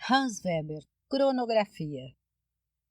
Hans Weber, Cronografia.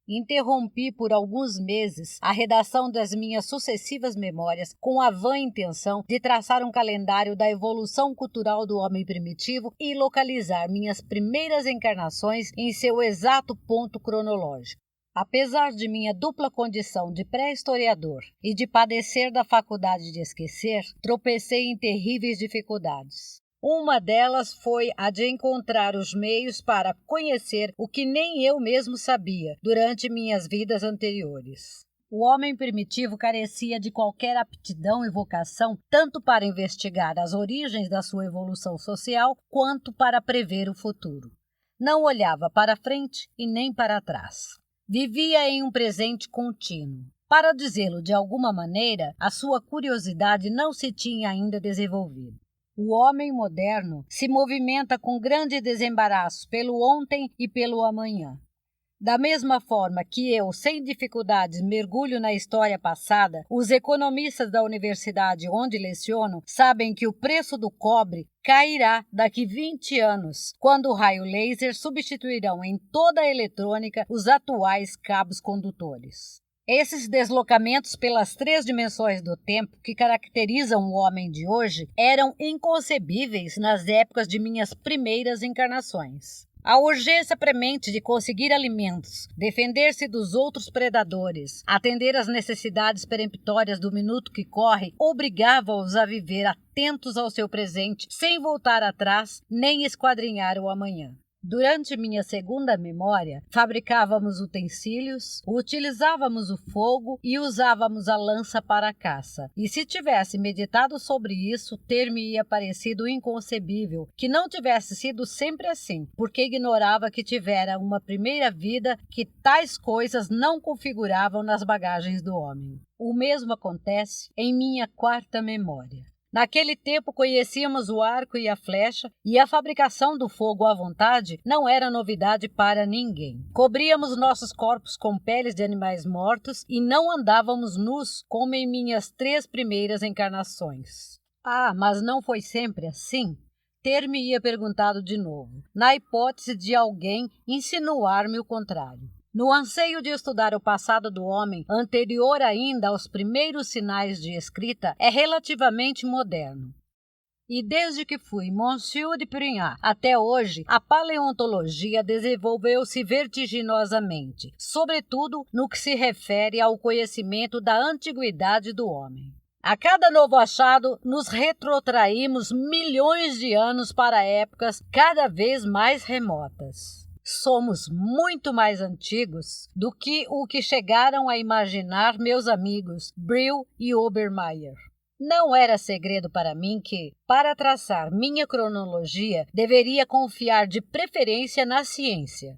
Interrompi por alguns meses a redação das minhas sucessivas memórias com a vã intenção de traçar um calendário da evolução cultural do homem primitivo e localizar minhas primeiras encarnações em seu exato ponto cronológico. Apesar de minha dupla condição de pré-historiador e de padecer da faculdade de esquecer, tropecei em terríveis dificuldades. Uma delas foi a de encontrar os meios para conhecer o que nem eu mesmo sabia durante minhas vidas anteriores. O homem primitivo carecia de qualquer aptidão e vocação tanto para investigar as origens da sua evolução social quanto para prever o futuro. Não olhava para frente e nem para trás. Vivia em um presente contínuo. Para dizê-lo de alguma maneira, a sua curiosidade não se tinha ainda desenvolvido. O homem moderno se movimenta com grande desembaraço pelo ontem e pelo amanhã. Da mesma forma que eu, sem dificuldades, mergulho na história passada, os economistas da universidade onde leciono sabem que o preço do cobre cairá daqui 20 anos, quando o raio laser substituirão em toda a eletrônica os atuais cabos condutores. Esses deslocamentos pelas 3 dimensões do tempo que caracterizam o homem de hoje eram inconcebíveis nas épocas de minhas primeiras encarnações. A urgência premente de conseguir alimentos, defender-se dos outros predadores, atender às necessidades peremptórias do minuto que corre, obrigava-os a viver atentos ao seu presente, sem voltar atrás nem esquadrinhar o amanhã. Durante minha segunda memória, fabricávamos utensílios, utilizávamos o fogo e usávamos a lança para a caça. E se tivesse meditado sobre isso, ter-me-ia parecido inconcebível que não tivesse sido sempre assim, porque ignorava que tivera uma primeira vida que tais coisas não configuravam nas bagagens do homem. O mesmo acontece em minha quarta memória. Naquele tempo conhecíamos o arco e a flecha, e a fabricação do fogo à vontade não era novidade para ninguém. Cobríamos nossos corpos com peles de animais mortos e não andávamos nus como em minhas 3 primeiras encarnações. Ah, mas não foi sempre assim? Ter-me-ia perguntado de novo, na hipótese de alguém insinuar-me o contrário. No anseio de estudar o passado do homem, anterior ainda aos primeiros sinais de escrita, é relativamente moderno. E desde que fui Monsieur de Prignac até hoje, a paleontologia desenvolveu-se vertiginosamente, sobretudo no que se refere ao conhecimento da antiguidade do homem. A cada novo achado, nos retrotraímos milhões de anos para épocas cada vez mais remotas. Somos muito mais antigos do que o que chegaram a imaginar meus amigos Brill e Obermeier. Não era segredo para mim que, para traçar minha cronologia, deveria confiar de preferência na ciência,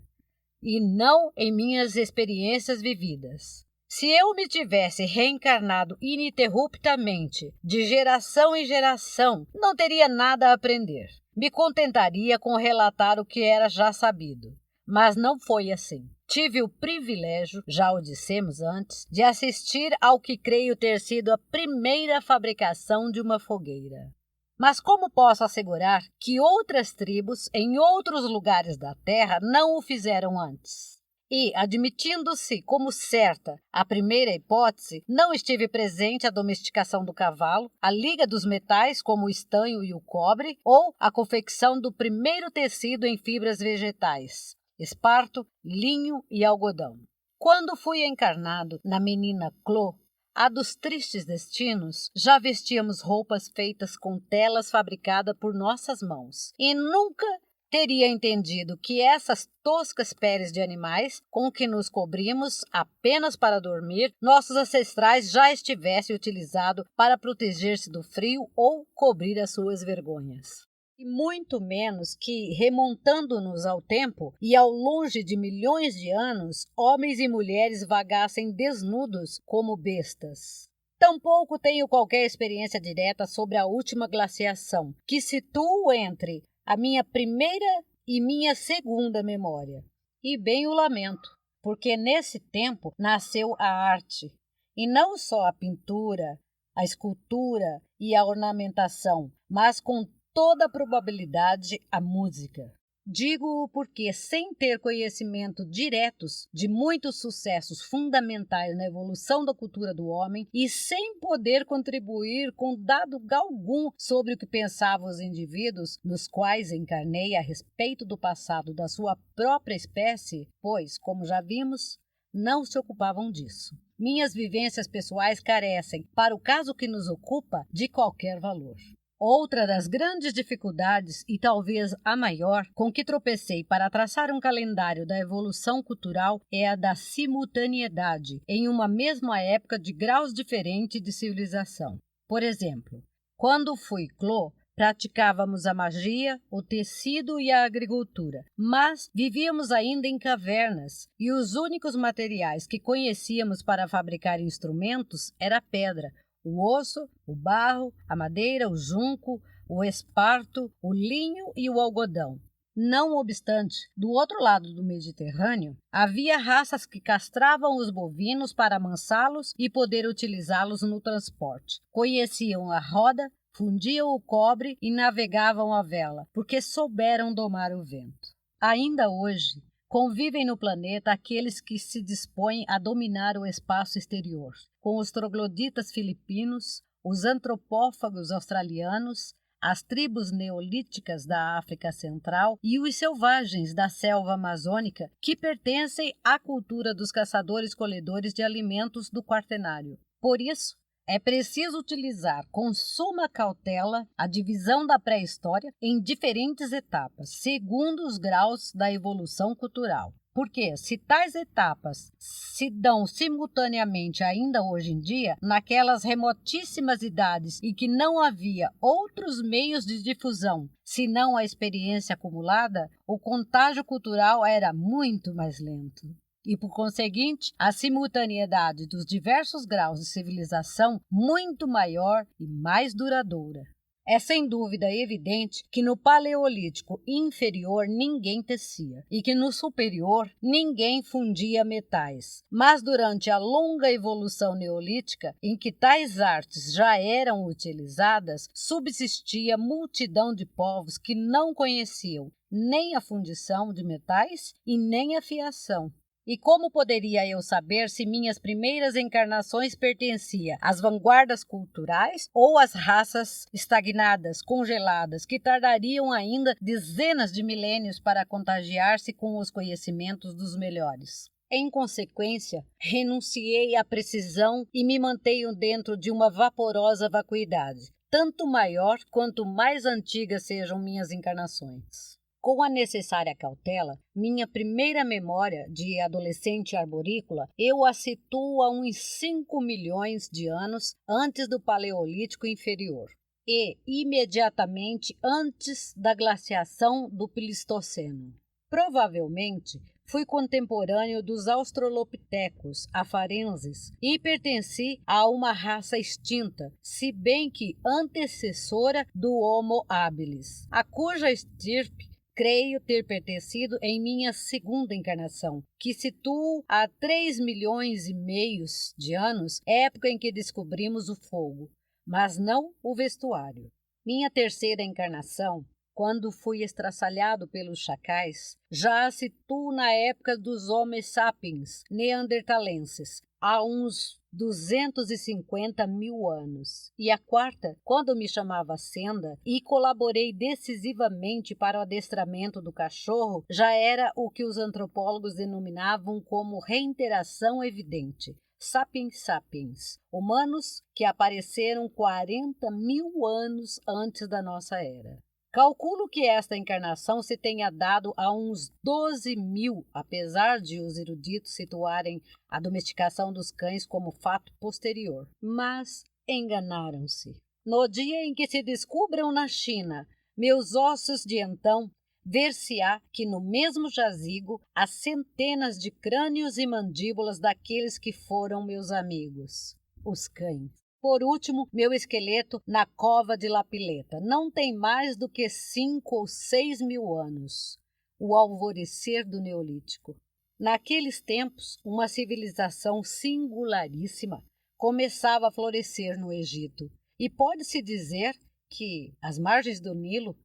e não em minhas experiências vividas. Se eu me tivesse reencarnado ininterruptamente, de geração em geração, não teria nada a aprender. Me contentaria com relatar o que era já sabido. Mas não foi assim. Tive o privilégio, já o dissemos antes, de assistir ao que creio ter sido a primeira fabricação de uma fogueira. Mas como posso assegurar que outras tribos, em outros lugares da Terra, não o fizeram antes? E, admitindo-se como certa a primeira hipótese, não estive presente a domesticação do cavalo, a liga dos metais como o estanho e o cobre, ou a confecção do primeiro tecido em fibras vegetais, esparto, linho e algodão. Quando fui encarnado na menina Clô, a dos tristes destinos, já vestíamos roupas feitas com telas fabricadas por nossas mãos, e nunca teria entendido que essas toscas peles de animais com que nos cobrimos apenas para dormir, nossos ancestrais já estivessem utilizado para proteger-se do frio ou cobrir as suas vergonhas. E muito menos que, remontando-nos ao tempo e ao longe de milhões de anos, homens e mulheres vagassem desnudos como bestas. Tampouco tenho qualquer experiência direta sobre a última glaciação, que situo entre a minha primeira e minha segunda memória. E bem o lamento, porque nesse tempo nasceu a arte, e não só a pintura, a escultura e a ornamentação, mas com toda a probabilidade a música. Digo-o porque, sem ter conhecimento diretos de muitos sucessos fundamentais na evolução da cultura do homem e sem poder contribuir com dado algum sobre o que pensavam os indivíduos nos quais encarnei a respeito do passado da sua própria espécie, pois, como já vimos, não se ocupavam disso. Minhas vivências pessoais carecem, para o caso que nos ocupa, de qualquer valor. Outra das grandes dificuldades, e talvez a maior, com que tropecei para traçar um calendário da evolução cultural é a da simultaneidade em uma mesma época de graus diferentes de civilização. Por exemplo, quando fui clô, praticávamos a magia, o tecido e a agricultura, mas vivíamos ainda em cavernas e os únicos materiais que conhecíamos para fabricar instrumentos era a pedra, o osso, o barro, a madeira, o junco, o esparto, o linho e o algodão. Não obstante, do outro lado do Mediterrâneo, havia raças que castravam os bovinos para amansá-los e poder utilizá-los no transporte. Conheciam a roda, fundiam o cobre e navegavam a vela, porque souberam domar o vento. Ainda hoje, convivem no planeta aqueles que se dispõem a dominar o espaço exterior, com os trogloditas filipinos, os antropófagos australianos, as tribos neolíticas da África Central e os selvagens da selva amazônica que pertencem à cultura dos caçadores-colhedores de alimentos do Quaternário. Por isso, é preciso utilizar com suma cautela a divisão da pré-história em diferentes etapas, segundo os graus da evolução cultural. Porque, se tais etapas se dão simultaneamente ainda hoje em dia, naquelas remotíssimas idades em que não havia outros meios de difusão, senão a experiência acumulada, o contágio cultural era muito mais lento. E, por conseguinte, a simultaneidade dos diversos graus de civilização muito maior e mais duradoura. É sem dúvida evidente que no Paleolítico inferior ninguém tecia e que no superior ninguém fundia metais. Mas durante a longa evolução neolítica, em que tais artes já eram utilizadas, subsistia multidão de povos que não conheciam nem a fundição de metais e nem a fiação. E como poderia eu saber se minhas primeiras encarnações pertenciam às vanguardas culturais ou às raças estagnadas, congeladas, que tardariam ainda dezenas de milênios para contagiar-se com os conhecimentos dos melhores? Em consequência, renunciei à precisão e me mantenho dentro de uma vaporosa vacuidade, tanto maior quanto mais antigas sejam minhas encarnações. Com a necessária cautela, minha primeira memória de adolescente arborícola eu a situo a uns 5 milhões de anos antes do Paleolítico inferior e imediatamente antes da glaciação do Pleistoceno. Provavelmente, fui contemporâneo dos australopitecos afarenses e pertenci a uma raça extinta, se bem que antecessora do Homo habilis, a cuja estirpe creio ter pertencido em minha segunda encarnação, que situo a 3 milhões e meio de anos, época em que descobrimos o fogo, mas não o vestuário. Minha terceira encarnação, quando fui estraçalhado pelos chacais, já a situo na época dos Homo sapiens neandertalenses, há uns 250 mil anos. E a quarta, quando me chamava Senda e colaborei decisivamente para o adestramento do cachorro, já era o que os antropólogos denominavam como reinteração evidente. Sapiens sapiens, humanos que apareceram 40 mil anos antes da nossa era. Calculo que esta encarnação se tenha dado a uns 12 mil, apesar de os eruditos situarem a domesticação dos cães como fato posterior. Mas enganaram-se. No dia em que se descubram na China meus ossos de então, ver-se-á que no mesmo jazigo há centenas de crânios e mandíbulas daqueles que foram meus amigos, os cães. Por último, meu esqueleto na cova de Lapileta não tem mais do que 5 ou 6 mil anos, o alvorecer do Neolítico. Naqueles tempos, uma civilização singularíssima começava a florescer no Egito, e pode-se dizer que, às margens do Nilo,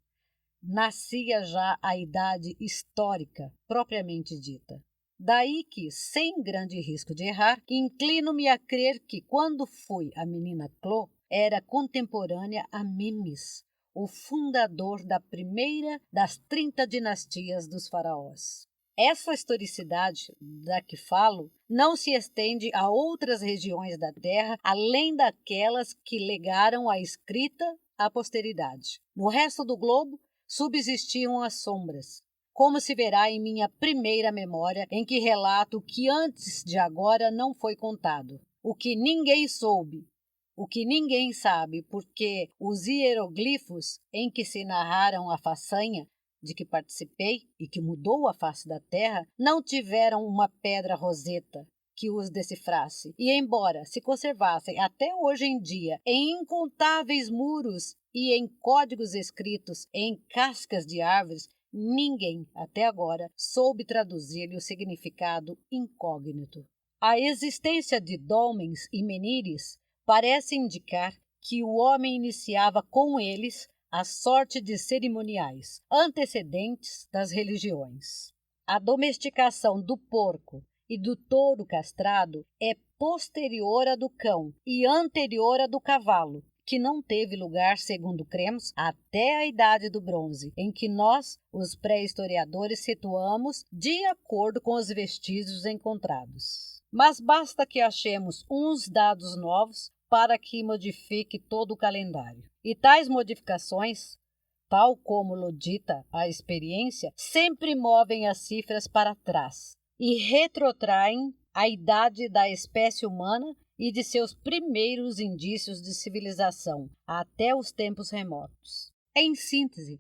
nascia já a idade histórica, propriamente dita. Daí que, sem grande risco de errar, inclino-me a crer que, quando fui a menina Clô, era contemporânea a Memes, o fundador da primeira das 30 dinastias dos faraós. Essa historicidade da que falo não se estende a outras regiões da Terra, além daquelas que legaram a escrita à posteridade. No resto do globo, subsistiam as sombras, como se verá em minha primeira memória, em que relato o que antes de agora não foi contado, o que ninguém soube, o que ninguém sabe, porque os hieroglifos em que se narraram a façanha de que participei e que mudou a face da terra, não tiveram uma pedra roseta que os decifrasse, e embora se conservassem até hoje em dia em incontáveis muros e em códigos escritos em cascas de árvores, ninguém, até agora, soube traduzir-lhe o significado incógnito. A existência de dólmens e menires parece indicar que o homem iniciava com eles a sorte de cerimoniais, antecedentes das religiões. A domesticação do porco e do touro castrado é posterior à do cão e anterior à do cavalo, que não teve lugar, segundo cremos, até a Idade do Bronze, em que nós, os pré-historiadores, situamos de acordo com os vestígios encontrados. Mas basta que achemos uns dados novos para que modifique todo o calendário. E tais modificações, tal como lo dita a experiência, sempre movem as cifras para trás e retrotraem a idade da espécie humana e de seus primeiros indícios de civilização, até os tempos remotos. Em síntese,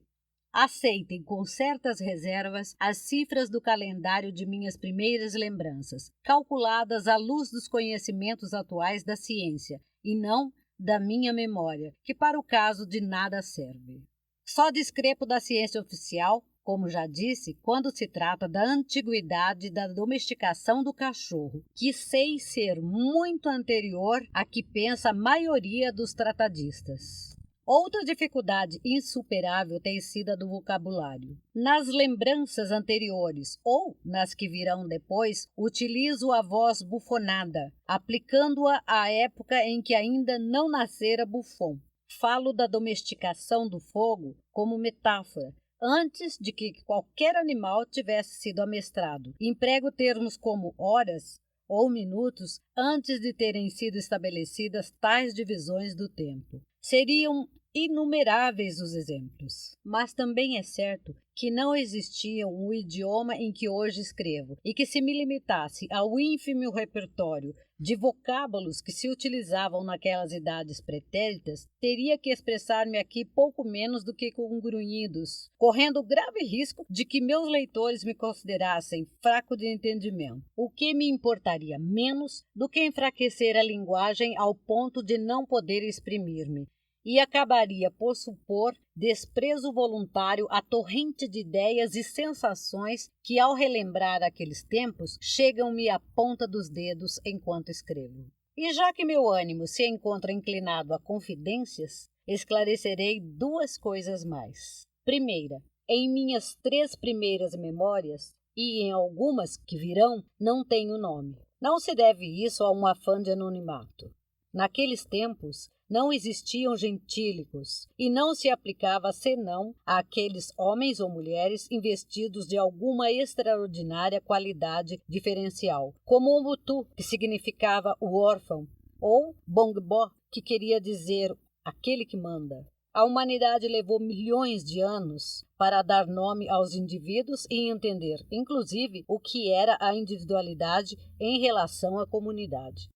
aceitem com certas reservas as cifras do calendário de minhas primeiras lembranças, calculadas à luz dos conhecimentos atuais da ciência, e não da minha memória, que para o caso de nada serve. Só discrepo da ciência oficial, como já disse, quando se trata da antiguidade da domesticação do cachorro, que sei ser muito anterior à que pensa a maioria dos tratadistas. Outra dificuldade insuperável tem sido a do vocabulário. Nas lembranças anteriores, ou nas que virão depois, utilizo a voz bufonada, aplicando-a à época em que ainda não nascera Buffon. Falo da domesticação do fogo como metáfora, antes de que qualquer animal tivesse sido amestrado. Emprego termos como horas ou minutos antes de terem sido estabelecidas tais divisões do tempo. Seriam inumeráveis os exemplos, mas também é certo que não existia o idioma em que hoje escrevo, e que se me limitasse ao ínfimo repertório de vocábulos que se utilizavam naquelas idades pretéritas, teria que expressar-me aqui pouco menos do que com grunhidos, correndo o grave risco de que meus leitores me considerassem fraco de entendimento, o que me importaria menos do que enfraquecer a linguagem ao ponto de não poder exprimir-me, e acabaria por supor desprezo voluntário à torrente de ideias e sensações que, ao relembrar aqueles tempos, chegam-me à ponta dos dedos enquanto escrevo. E já que meu ânimo se encontra inclinado a confidências, esclarecerei duas coisas mais. Primeira, em minhas 3 primeiras memórias, e em algumas que virão, não tenho nome. Não se deve isso a um afã de anonimato. Naqueles tempos, não existiam gentílicos e não se aplicava senão àqueles homens ou mulheres investidos de alguma extraordinária qualidade diferencial, como o Mutu, que significava o órfão, ou Bongbo, que queria dizer aquele que manda. A humanidade levou milhões de anos para dar nome aos indivíduos e entender, inclusive, o que era a individualidade em relação à comunidade.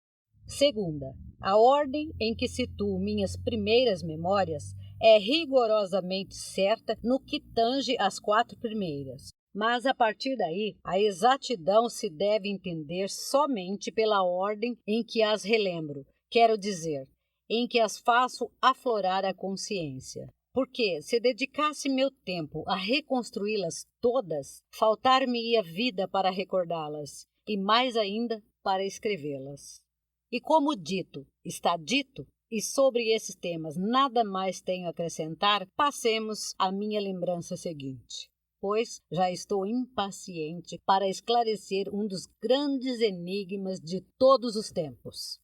Segunda, a ordem em que situo minhas primeiras memórias é rigorosamente certa no que tange às 4 primeiras. Mas, a partir daí, a exatidão se deve entender somente pela ordem em que as relembro, quero dizer, em que as faço aflorar a consciência. Porque, se dedicasse meu tempo a reconstruí-las todas, faltar-me-ia vida para recordá-las, e mais ainda para escrevê-las. E como dito, está dito, e sobre esses temas nada mais tenho a acrescentar, passemos à minha lembrança seguinte, pois já estou impaciente para esclarecer um dos grandes enigmas de todos os tempos.